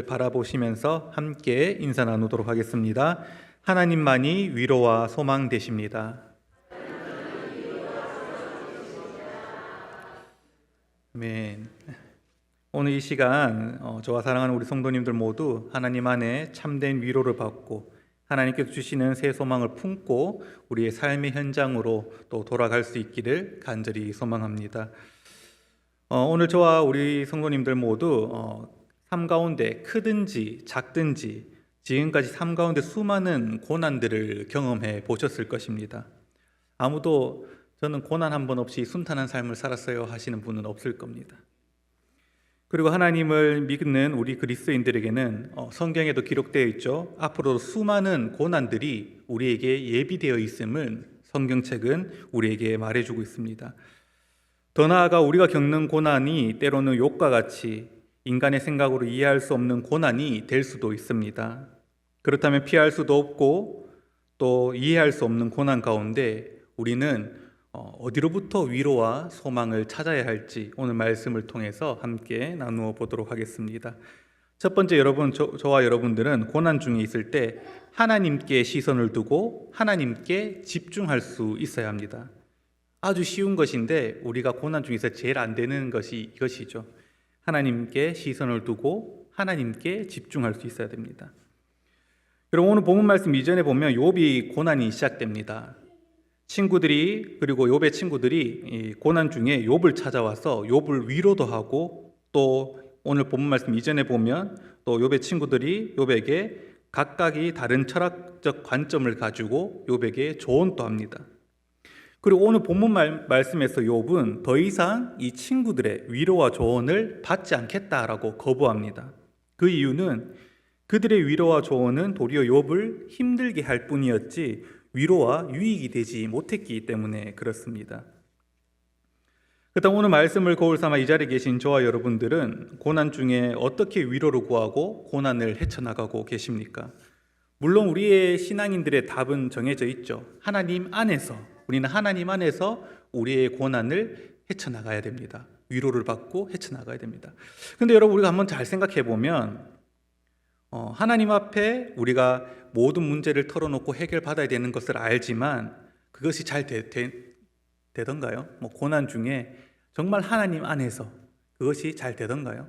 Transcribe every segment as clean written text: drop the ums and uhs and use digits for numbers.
바라보시면서 함께 인사 나누도록 하겠습니다. 하나님만이 위로와 소망 되십니다. 아멘. 오늘 이 시간 저와 사랑하는 우리 성도님들 모두 하나님 안에 참된 위로를 받고 하나님께서 주시는 새 소망을 품고 우리의 삶의 현장으로 또 돌아갈 수 있기를 간절히 소망합니다. 오늘 저와 우리 성도님들 모두 삶 가운데 크든지 작든지 지금까지 삶 가운데 수많은 고난들을 경험해 보셨을 것입니다. 아무도 저는 고난 한 번 없이 순탄한 삶을 살았어요 하시는 분은 없을 겁니다. 그리고 하나님을 믿는 우리 그리스도인들에게는 성경에도 기록되어 있죠. 앞으로 수많은 고난들이 우리에게 예비되어 있음을 성경책은 우리에게 말해주고 있습니다. 더 나아가 우리가 겪는 고난이 때로는 욕과 같이 인간의 생각으로 이해할 수 없는 고난이 될 수도 있습니다. 그렇다면 피할 수도 없고 또 이해할 수 없는 고난 가운데 우리는 어디로부터 위로와 소망을 찾아야 할지 오늘 말씀을 통해서 함께 나누어 보도록 하겠습니다. 첫 번째, 저와 여러분들은 고난 중에 있을 때 하나님께 시선을 두고 하나님께 집중할 수 있어야 합니다. 아주 쉬운 것인데 우리가 고난 중에서 제일 안 되는 것이 이것이죠. 하나님께 시선을 두고 하나님께 집중할 수 있어야 됩니다. 여러분, 오늘 본문 말씀 이전에 보면 욥이 고난이 시작됩니다. 친구들이, 그리고 욥의 친구들이 이 고난 중에 욥을 찾아와서 욥을 위로도 하고, 또 오늘 본문 말씀 이전에 보면 또 욥의 친구들이 욥에게 각각이 다른 철학적 관점을 가지고 욥에게 조언도 합니다. 그리고 오늘 본문 말씀에서 욥은 더 이상 이 친구들의 위로와 조언을 받지 않겠다라고 거부합니다. 그 이유는 그들의 위로와 조언은 도리어 욥을 힘들게 할 뿐이었지 위로와 유익이 되지 못했기 때문에 그렇습니다. 그렇다면 오늘 말씀을 거울 삼아 이 자리에 계신 저와 여러분들은 고난 중에 어떻게 위로를 구하고 고난을 헤쳐나가고 계십니까? 물론 우리의 신앙인들의 답은 정해져 있죠. 하나님 안에서, 우리는 하나님 안에서 우리의 고난을 헤쳐나가야 됩니다. 위로를 받고 헤쳐나가야 됩니다. 그런데 여러분, 우리가 한번 잘 생각해 보면 하나님 앞에 우리가 모든 문제를 털어놓고 해결받아야 되는 것을 알지만 그것이 잘 되던가요? 고난 중에 정말 하나님 안에서 그것이 잘 되던가요?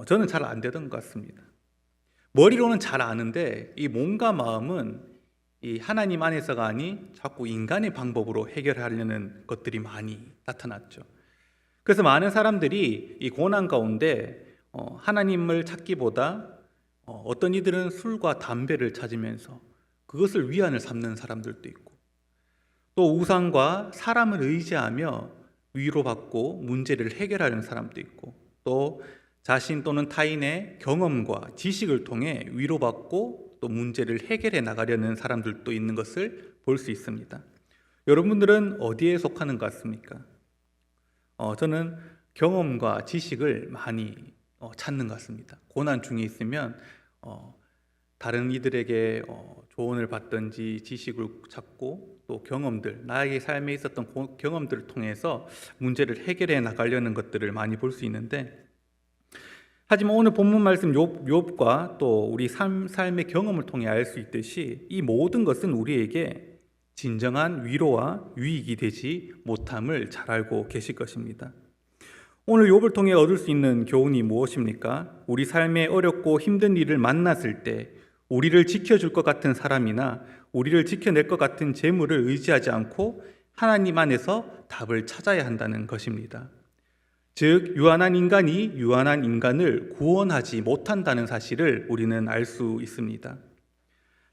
저는 잘 안 되던 것 같습니다. 머리로는 잘 아는데 이 몸과 마음은 이 하나님 안에서가 아닌 자꾸 인간의 방법으로 해결하려는 것들이 많이 나타났죠. 그래서 많은 사람들이 이 고난 가운데 하나님을 찾기보다 어떤 이들은 술과 담배를 찾으면서 그것을 위안을 삼는 사람들도 있고, 또 우상과 사람을 의지하며 위로받고 문제를 해결하는 사람도 있고, 또 자신 또는 타인의 경험과 지식을 통해 위로받고 또 문제를 해결해 나가려는 사람들도 있는 것을 볼 수 있습니다. 여러분들은 어디에 속하는 것 같습니까? 저는 경험과 지식을 많이 찾는 것 같습니다. 고난 중에 있으면 다른 이들에게 조언을 받든지 지식을 찾고 또 경험들, 나의 삶에 있었던 경험들을 통해서 문제를 해결해 나가려는 것들을 많이 볼 수 있는데, 하지만 오늘 본문 말씀 욥과 또 우리 삶의 경험을 통해 알 수 있듯이 이 모든 것은 우리에게 진정한 위로와 유익이 되지 못함을 잘 알고 계실 것입니다. 오늘 욥을 통해 얻을 수 있는 교훈이 무엇입니까? 우리 삶에 어렵고 힘든 일을 만났을 때 우리를 지켜줄 것 같은 사람이나 우리를 지켜낼 것 같은 재물을 의지하지 않고 하나님 안에서 답을 찾아야 한다는 것입니다. 즉, 유한한 인간이 유한한 인간을 구원하지 못한다는 사실을 우리는 알 수 있습니다.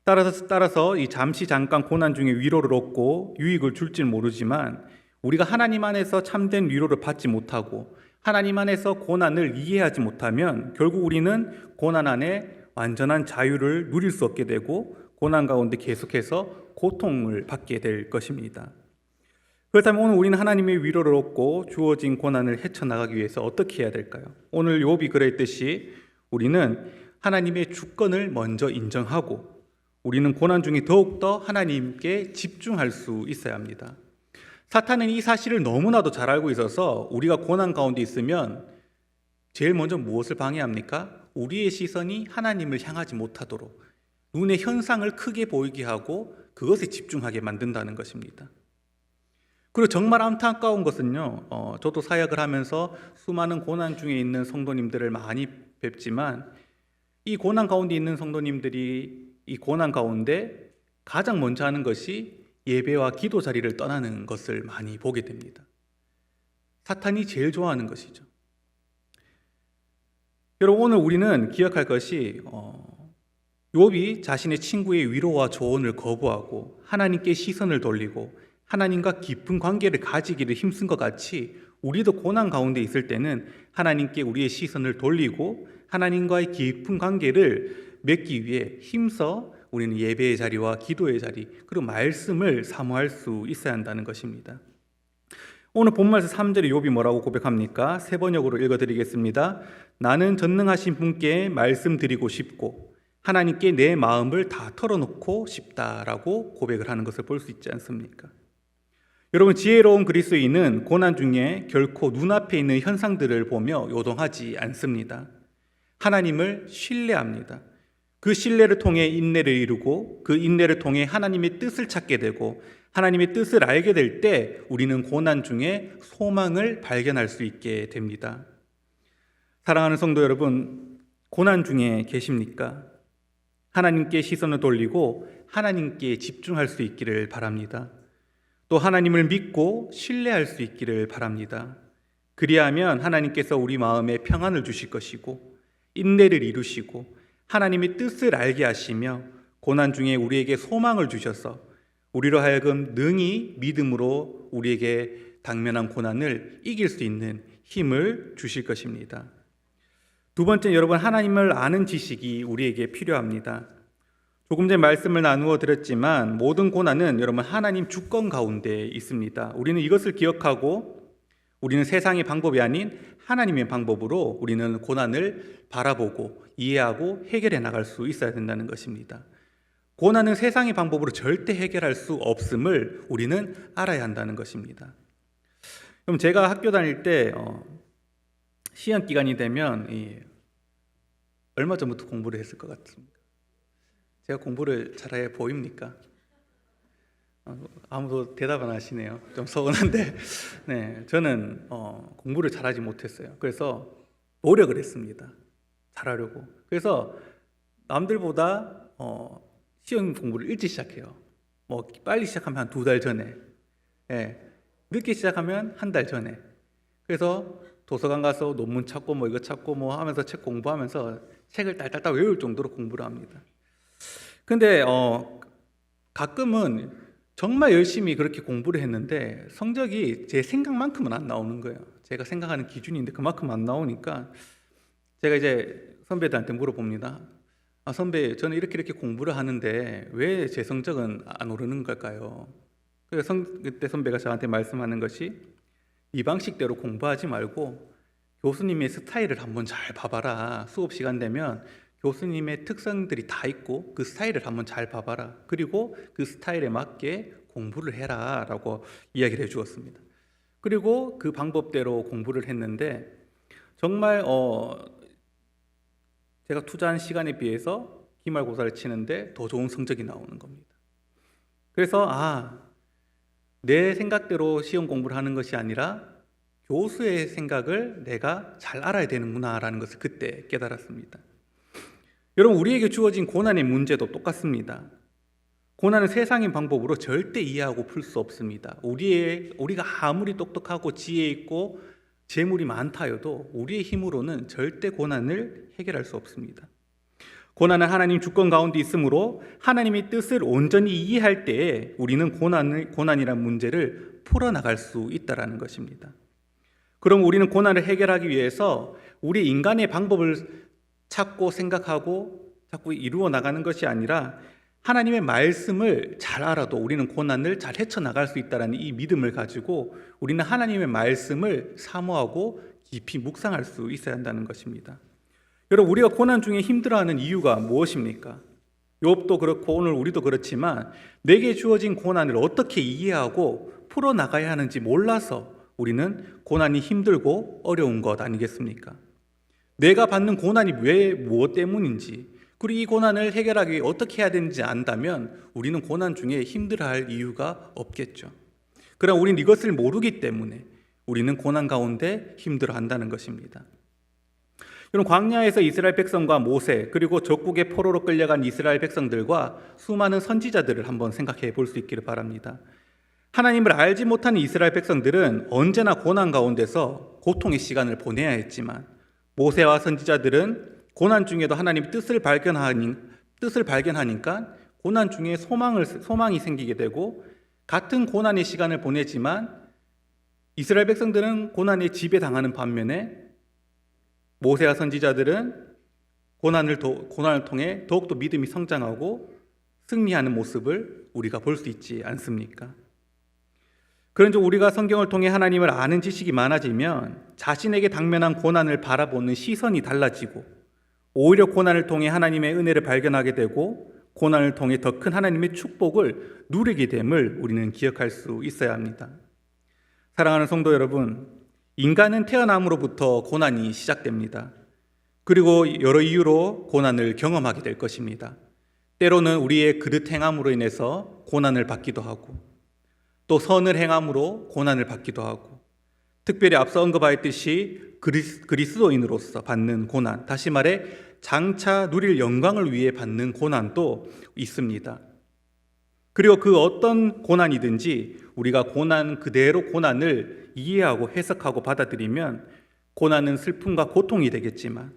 따라서 이 잠깐 고난 중에 위로를 얻고 유익을 줄지는 모르지만 우리가 하나님 안에서 참된 위로를 받지 못하고 하나님 안에서 고난을 이해하지 못하면 결국 우리는 고난 안에 완전한 자유를 누릴 수 없게 되고 고난 가운데 계속해서 고통을 받게 될 것입니다. 그렇다면 오늘 우리는 하나님의 위로를 얻고 주어진 고난을 헤쳐나가기 위해서 어떻게 해야 될까요? 오늘 욥이 그랬듯이 우리는 하나님의 주권을 먼저 인정하고 우리는 고난 중에 더욱더 하나님께 집중할 수 있어야 합니다. 사탄은 이 사실을 너무나도 잘 알고 있어서 우리가 고난 가운데 있으면 제일 먼저 무엇을 방해합니까? 우리의 시선이 하나님을 향하지 못하도록 눈의 현상을 크게 보이게 하고 그것에 집중하게 만든다는 것입니다. 그리고 정말 안타까운 것은요, 저도 사역을 하면서 수많은 고난 중에 있는 성도님들을 많이 뵙지만 이 고난 가운데 있는 성도님들이 이 고난 가운데 가장 먼저 하는 것이 예배와 기도 자리를 떠나는 것을 많이 보게 됩니다. 사탄이 제일 좋아하는 것이죠. 여러분, 오늘 우리는 기억할 것이 욥이 자신의 친구의 위로와 조언을 거부하고 하나님께 시선을 돌리고 하나님과 깊은 관계를 가지기를 힘쓴 것 같이 우리도 고난 가운데 있을 때는 하나님께 우리의 시선을 돌리고 하나님과의 깊은 관계를 맺기 위해 힘써 우리는 예배의 자리와 기도의 자리 그리고 말씀을 사모할 수 있어야 한다는 것입니다. 오늘 본문에서 3절에 욥이 뭐라고 고백합니까? 세 번역으로 읽어드리겠습니다. 나는 전능하신 분께 말씀드리고 싶고 하나님께 내 마음을 다 털어놓고 싶다라고 고백을 하는 것을 볼 수 있지 않습니까? 여러분, 지혜로운 그리스도인은 고난 중에 결코 눈앞에 있는 현상들을 보며 요동하지 않습니다. 하나님을 신뢰합니다. 그 신뢰를 통해 인내를 이루고 그 인내를 통해 하나님의 뜻을 찾게 되고 하나님의 뜻을 알게 될 때 우리는 고난 중에 소망을 발견할 수 있게 됩니다. 사랑하는 성도 여러분, 고난 중에 계십니까? 하나님께 시선을 돌리고 하나님께 집중할 수 있기를 바랍니다. 또 하나님을 믿고 신뢰할 수 있기를 바랍니다. 그리하면 하나님께서 우리 마음에 평안을 주실 것이고 인내를 이루시고 하나님의 뜻을 알게 하시며 고난 중에 우리에게 소망을 주셔서 우리로 하여금 능히 믿음으로 우리에게 당면한 고난을 이길 수 있는 힘을 주실 것입니다. 두 번째, 여러분, 하나님을 아는 지식이 우리에게 필요합니다. 조금 전에 말씀을 나누어 드렸지만 모든 고난은 여러분 하나님 주권 가운데 있습니다. 우리는 이것을 기억하고 우리는 세상의 방법이 아닌 하나님의 방법으로 우리는 고난을 바라보고 이해하고 해결해 나갈 수 있어야 된다는 것입니다. 고난은 세상의 방법으로 절대 해결할 수 없음을 우리는 알아야 한다는 것입니다. 그럼 제가 학교 다닐 때 시험 기간이 되면 얼마 전부터 공부를 했을 것 같습니다. 제가 공부를 잘해 보입니까? 아무도 대답 안 하시네요. 좀 서운한데, 네, 저는 공부를 잘하지 못했어요. 그래서 노력을 했습니다. 잘하려고. 그래서 남들보다 시험 공부를 일찍 시작해요. 뭐 빨리 시작하면 한 2달 전에, 늦게 시작하면 1달 전에. 그래서 도서관 가서 논문 찾고 뭐 이거 찾고 뭐 하면서 책 공부하면서 책을 딸딸딸 외울 정도로 공부를 합니다. 근데 가끔은 정말 열심히 그렇게 공부를 했는데 성적이 제 생각만큼은 안 나오는 거예요. 제가 생각하는 기준인데 그만큼 안 나오니까 제가 이제 선배들한테 물어봅니다. 선배, 저는 이렇게 공부를 하는데 왜 제 성적은 안 오르는 걸까요? 그때 선배가 저한테 말씀하는 것이 이 방식대로 공부하지 말고 교수님의 스타일을 한번 잘 봐봐라. 수업 시간 되면 교수님의 특성들이 다 있고 그 스타일을 한번 잘 봐봐라. 그리고 그 스타일에 맞게 공부를 해라 라고 이야기를 해주었습니다. 그리고 그 방법대로 공부를 했는데 정말 제가 투자한 시간에 비해서 기말고사를 치는데 더 좋은 성적이 나오는 겁니다. 그래서 내 생각대로 시험 공부를 하는 것이 아니라 교수의 생각을 내가 잘 알아야 되는구나라는 것을 그때 깨달았습니다. 여러분, 우리에게 주어진 고난의 문제도 똑같습니다. 고난은 세상의 방법으로 절대 이해하고 풀 수 없습니다. 우리가 아무리 똑똑하고 지혜 있고 재물이 많다 해도 우리의 힘으로는 절대 고난을 해결할 수 없습니다. 고난은 하나님 주권 가운데 있으므로 하나님의 뜻을 온전히 이해할 때에 우리는 고난이란 문제를 풀어나갈 수 있다는 것입니다. 그럼 우리는 고난을 해결하기 위해서 우리 인간의 방법을 찾고 생각하고 자꾸 이루어 나가는 것이 아니라 하나님의 말씀을 잘 알아도 우리는 고난을 잘 헤쳐나갈 수 있다는 이 믿음을 가지고 우리는 하나님의 말씀을 사모하고 깊이 묵상할 수 있어야 한다는 것입니다. 여러분, 우리가 고난 중에 힘들어하는 이유가 무엇입니까? 욥도 그렇고 오늘 우리도 그렇지만 내게 주어진 고난을 어떻게 이해하고 풀어나가야 하는지 몰라서 우리는 고난이 힘들고 어려운 것 아니겠습니까? 내가 받는 고난이 왜 무엇 때문인지, 그리고 이 고난을 해결하기 위해 어떻게 해야 되는지 안다면 우리는 고난 중에 힘들어할 이유가 없겠죠. 그러나 우리는 이것을 모르기 때문에 우리는 고난 가운데 힘들어한다는 것입니다. 여러분, 광야에서 이스라엘 백성과 모세, 그리고 적국의 포로로 끌려간 이스라엘 백성들과 수많은 선지자들을 한번 생각해 볼 수 있기를 바랍니다. 하나님을 알지 못하는 이스라엘 백성들은 언제나 고난 가운데서 고통의 시간을 보내야 했지만, 모세와 선지자들은 고난 중에도 하나님의 뜻을 발견하니까 고난 중에 소망이 생기게 되고, 같은 고난의 시간을 보내지만 이스라엘 백성들은 고난에 지배당하는 반면에 모세와 선지자들은 고난을 통해 더욱더 믿음이 성장하고 승리하는 모습을 우리가 볼 수 있지 않습니까? 그런즉 우리가 성경을 통해 하나님을 아는 지식이 많아지면 자신에게 당면한 고난을 바라보는 시선이 달라지고, 오히려 고난을 통해 하나님의 은혜를 발견하게 되고 고난을 통해 더 큰 하나님의 축복을 누리게 됨을 우리는 기억할 수 있어야 합니다. 사랑하는 성도 여러분, 인간은 태어남으로부터 고난이 시작됩니다. 그리고 여러 이유로 고난을 경험하게 될 것입니다. 때로는 우리의 그릇 행함으로 인해서 고난을 받기도 하고, 또 선을 행함으로 고난을 받기도 하고, 특별히 앞서 언급하였듯이 그리스도인으로서 받는 고난, 다시 말해 장차 누릴 영광을 위해 받는 고난도 있습니다. 그리고 그 어떤 고난이든지 우리가 그대로 고난을 이해하고 해석하고 받아들이면 고난은 슬픔과 고통이 되겠지만,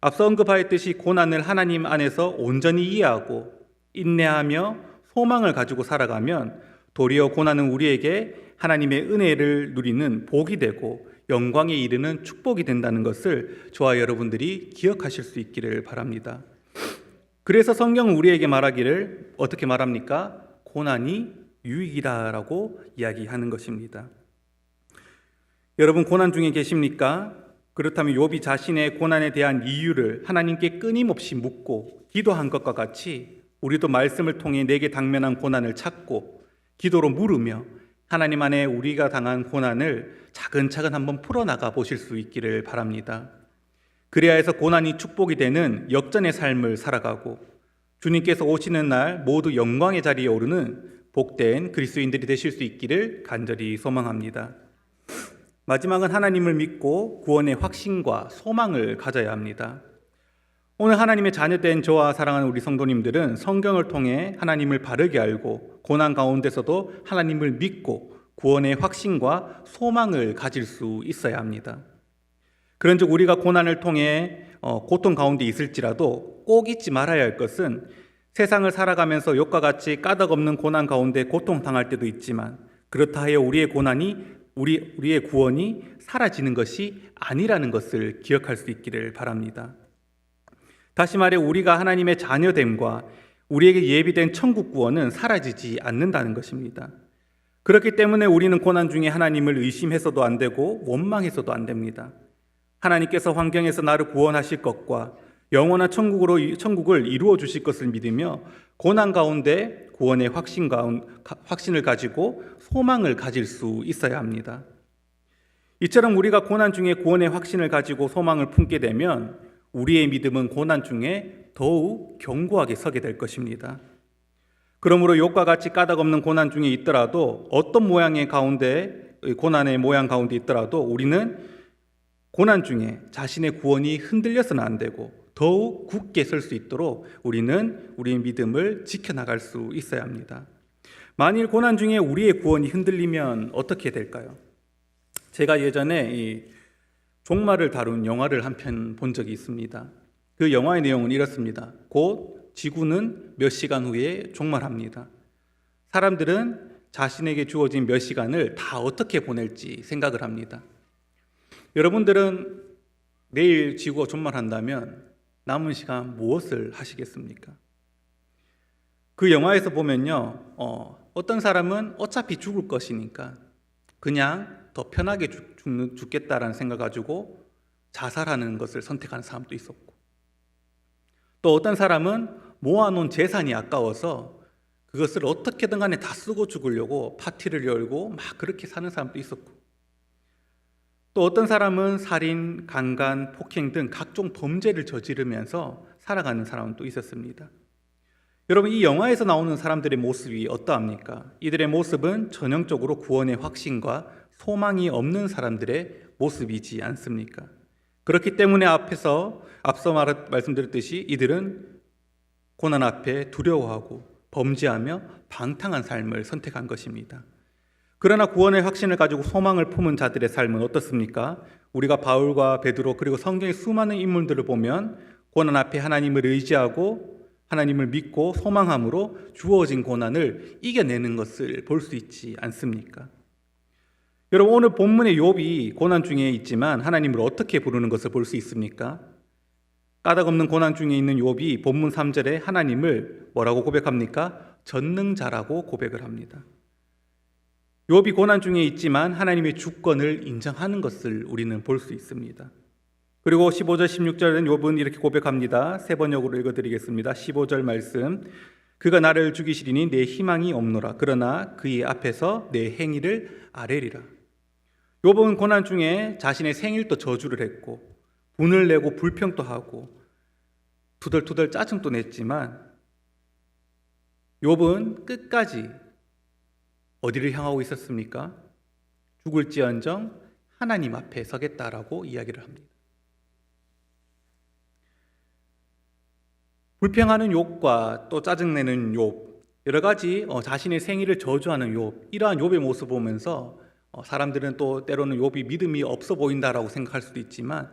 앞서 언급하였듯이 고난을 하나님 안에서 온전히 이해하고 인내하며 소망을 가지고 살아가면 도리어 고난은 우리에게 하나님의 은혜를 누리는 복이 되고 영광에 이르는 축복이 된다는 것을 저와 여러분들이 기억하실 수 있기를 바랍니다. 그래서 성경은 우리에게 말하기를 어떻게 말합니까? 고난이 유익이라고 이야기하는 것입니다. 여러분, 고난 중에 계십니까? 그렇다면 욥이 자신의 고난에 대한 이유를 하나님께 끊임없이 묻고 기도한 것과 같이 우리도 말씀을 통해 내게 당면한 고난을 찾고 기도로 물으며 하나님 안에 우리가 당한 고난을 차근차근 한번 풀어나가 보실 수 있기를 바랍니다. 그래야 해서 고난이 축복이 되는 역전의 삶을 살아가고 주님께서 오시는 날 모두 영광의 자리에 오르는 복된 그리스도인들이 되실 수 있기를 간절히 소망합니다. 마지막은 하나님을 믿고 구원의 확신과 소망을 가져야 합니다. 오늘 하나님의 자녀된 저와 사랑하는 우리 성도님들은 성경을 통해 하나님을 바르게 알고 고난 가운데서도 하나님을 믿고 구원의 확신과 소망을 가질 수 있어야 합니다. 그런즉 우리가 고난을 통해 고통 가운데 있을지라도 꼭 잊지 말아야 할 것은 세상을 살아가면서 욥과 같이 까닭없는 고난 가운데 고통당할 때도 있지만 그렇다 하여 우리의 구원이 사라지는 것이 아니라는 것을 기억할 수 있기를 바랍니다. 다시 말해 우리가 하나님의 자녀됨과 우리에게 예비된 천국 구원은 사라지지 않는다는 것입니다. 그렇기 때문에 우리는 고난 중에 하나님을 의심해서도 안 되고 원망해서도 안 됩니다. 하나님께서 환경에서 나를 구원하실 것과 영원한 천국을 이루어 주실 것을 믿으며 고난 가운데 구원의 확신을 가지고 소망을 가질 수 있어야 합니다. 이처럼 우리가 고난 중에 구원의 확신을 가지고 소망을 품게 되면 우리의 믿음은 고난 중에 더욱 견고하게 서게 될 것입니다. 그러므로 욥과 같이 까닭없는 고난 중에 있더라도 어떤 고난의 모양 가운데 있더라도 우리는 고난 중에 자신의 구원이 흔들려서는 안 되고 더욱 굳게 설 수 있도록 우리는 우리의 믿음을 지켜나갈 수 있어야 합니다. 만일 고난 중에 우리의 구원이 흔들리면 어떻게 될까요? 제가 예전에 이 종말을 다룬 영화를 한 편 본 적이 있습니다. 그 영화의 내용은 이렇습니다. 곧 지구는 몇 시간 후에 종말합니다. 사람들은 자신에게 주어진 몇 시간을 다 어떻게 보낼지 생각을 합니다. 여러분들은 내일 지구가 종말한다면 남은 시간 무엇을 하시겠습니까? 그 영화에서 보면요, 어떤 사람은 어차피 죽을 것이니까 그냥 더 편하게 죽겠다라는 생각 가지고 자살하는 것을 선택하는 사람도 있었고, 또 어떤 사람은 모아놓은 재산이 아까워서 그것을 어떻게든 간에 다 쓰고 죽으려고 파티를 열고 막 그렇게 사는 사람도 있었고, 또 어떤 사람은 살인, 강간, 폭행 등 각종 범죄를 저지르면서 살아가는 사람은 또 있었습니다. 여러분, 이 영화에서 나오는 사람들의 모습이 어떠합니까? 이들의 모습은 전형적으로 구원의 확신과 소망이 없는 사람들의 모습이지 않습니까? 그렇기 때문에 앞서 말씀드렸듯이 이들은 고난 앞에 두려워하고 범죄하며 방탕한 삶을 선택한 것입니다. 그러나 구원의 확신을 가지고 소망을 품은 자들의 삶은 어떻습니까? 우리가 바울과 베드로 그리고 성경의 수많은 인물들을 보면 고난 앞에 하나님을 의지하고 하나님을 믿고 소망함으로 주어진 고난을 이겨내는 것을 볼 수 있지 않습니까? 여러분, 오늘 본문의 욥이 고난 중에 있지만 하나님을 어떻게 부르는 것을 볼 수 있습니까? 까닭없는 고난 중에 있는 욥이 본문 3절에 하나님을 뭐라고 고백합니까? 전능자라고 고백을 합니다. 욥이 고난 중에 있지만 하나님의 주권을 인정하는 것을 우리는 볼 수 있습니다. 그리고 15절 16절은 욥은 이렇게 고백합니다. 세 번역으로 읽어드리겠습니다. 15절 말씀, 그가 나를 죽이시리니 내 희망이 없노라. 그러나 그의 앞에서 내 행위를 아뢰리라. 욥은 고난 중에 자신의 생일도 저주를 했고 분을 내고 불평도 하고 투덜투덜 짜증도 냈지만 욥은 끝까지 어디를 향하고 있었습니까? 죽을지언정 하나님 앞에 서겠다라고 이야기를 합니다. 불평하는 욥과 또 짜증내는 욥, 여러 가지 자신의 생일을 저주하는 욥, 이러한 욥의 모습을 보면서 사람들은 또 때로는 욥이 믿음이 없어 보인다라고 생각할 수도 있지만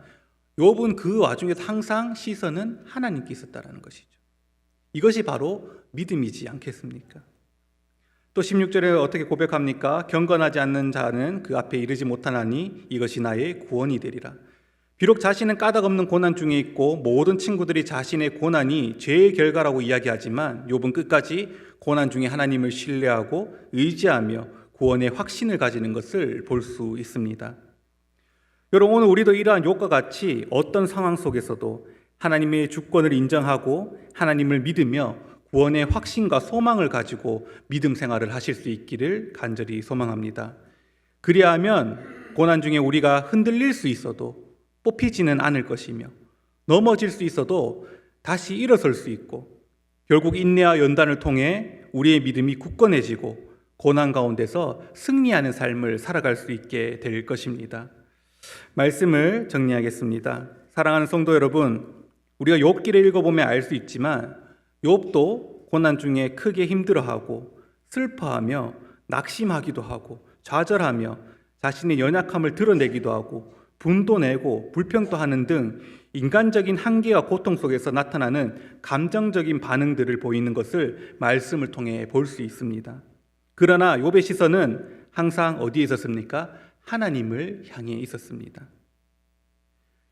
욥은 그 와중에도 항상 시선은 하나님께 있었다라는 것이죠. 이것이 바로 믿음이지 않겠습니까? 또 16절에 어떻게 고백합니까? 경건하지 않는 자는 그 앞에 이르지 못하나니 이것이 나의 구원이 되리라. 비록 자신은 까닭없는 고난 중에 있고 모든 친구들이 자신의 고난이 죄의 결과라고 이야기하지만 욥은 끝까지 고난 중에 하나님을 신뢰하고 의지하며 구원의 확신을 가지는 것을 볼 수 있습니다. 여러분, 오늘 우리도 이러한 욥과 같이 어떤 상황 속에서도 하나님의 주권을 인정하고 하나님을 믿으며 구원의 확신과 소망을 가지고 믿음 생활을 하실 수 있기를 간절히 소망합니다. 그리하면 고난 중에 우리가 흔들릴 수 있어도 뽑히지는 않을 것이며 넘어질 수 있어도 다시 일어설 수 있고 결국 인내와 연단을 통해 우리의 믿음이 굳건해지고 고난 가운데서 승리하는 삶을 살아갈 수 있게 될 것입니다. 말씀을 정리하겠습니다. 사랑하는 성도 여러분, 우리가 욥기를 읽어보면 알 수 있지만 욥도 고난 중에 크게 힘들어하고 슬퍼하며 낙심하기도 하고 좌절하며 자신의 연약함을 드러내기도 하고 분도 내고 불평도 하는 등 인간적인 한계와 고통 속에서 나타나는 감정적인 반응들을 보이는 것을 말씀을 통해 볼 수 있습니다. 그러나 욥의 시선은 항상 어디에 있었습니까? 하나님을 향해 있었습니다.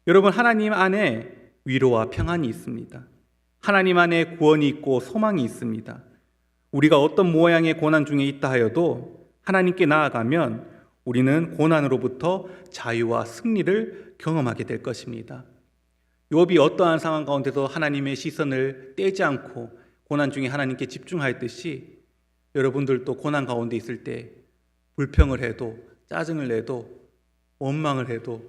여러분, 하나님 안에 위로와 평안이 있습니다. 하나님 안에 구원이 있고 소망이 있습니다. 우리가 어떤 모양의 고난 중에 있다 하여도 하나님께 나아가면 우리는 고난으로부터 자유와 승리를 경험하게 될 것입니다. 욥이 어떠한 상황 가운데서 하나님의 시선을 떼지 않고 고난 중에 하나님께 집중하였듯이 여러분들도 고난 가운데 있을 때 불평을 해도 짜증을 내도 원망을 해도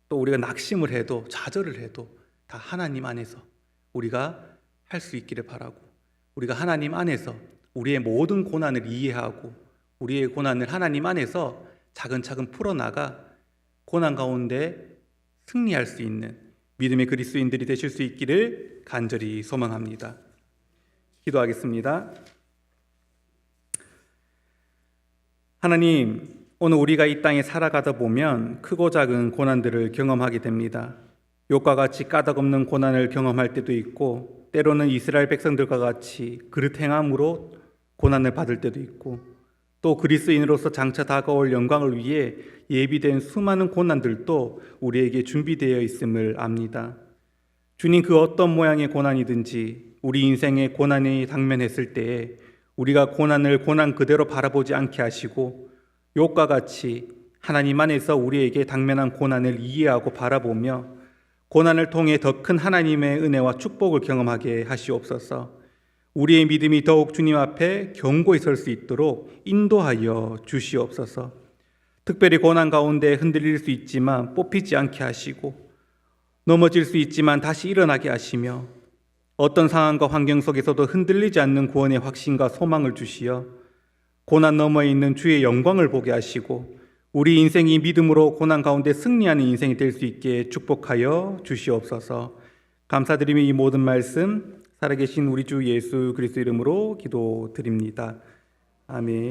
또 우리가 낙심을 해도 좌절을 해도 다 하나님 안에서 우리가 할 수 있기를 바라고, 우리가 하나님 안에서 우리의 모든 고난을 이해하고 우리의 고난을 하나님 안에서 차근차근 풀어나가 고난 가운데 승리할 수 있는 믿음의 그리스도인들이 되실 수 있기를 간절히 소망합니다. 기도하겠습니다. 하나님, 오늘 우리가 이 땅에 살아가다 보면 크고 작은 고난들을 경험하게 됩니다. 욥과 같이 까닭없는 고난을 경험할 때도 있고 때로는 이스라엘 백성들과 같이 그릇 행함으로 고난을 받을 때도 있고 또 그리스도인으로서 장차 다가올 영광을 위해 예비된 수많은 고난들도 우리에게 준비되어 있음을 압니다. 주님, 그 어떤 모양의 고난이든지 우리 인생에 고난이 당면했을 때에 우리가 고난을 고난 그대로 바라보지 않게 하시고 욥과 같이 하나님 안에서 우리에게 당면한 고난을 이해하고 바라보며 고난을 통해 더 큰 하나님의 은혜와 축복을 경험하게 하시옵소서. 우리의 믿음이 더욱 주님 앞에 견고히 설 수 있도록 인도하여 주시옵소서. 특별히 고난 가운데 흔들릴 수 있지만 뽑히지 않게 하시고, 넘어질 수 있지만 다시 일어나게 하시며, 어떤 상황과 환경 속에서도 흔들리지 않는 구원의 확신과 소망을 주시어 고난 너머에 있는 주의 영광을 보게 하시고, 우리 인생이 믿음으로 고난 가운데 승리하는 인생이 될 수 있게 축복하여 주시옵소서. 감사드리며 이 모든 말씀 살아계신 우리 주 예수 그리스도 이름으로 기도드립니다. 아멘.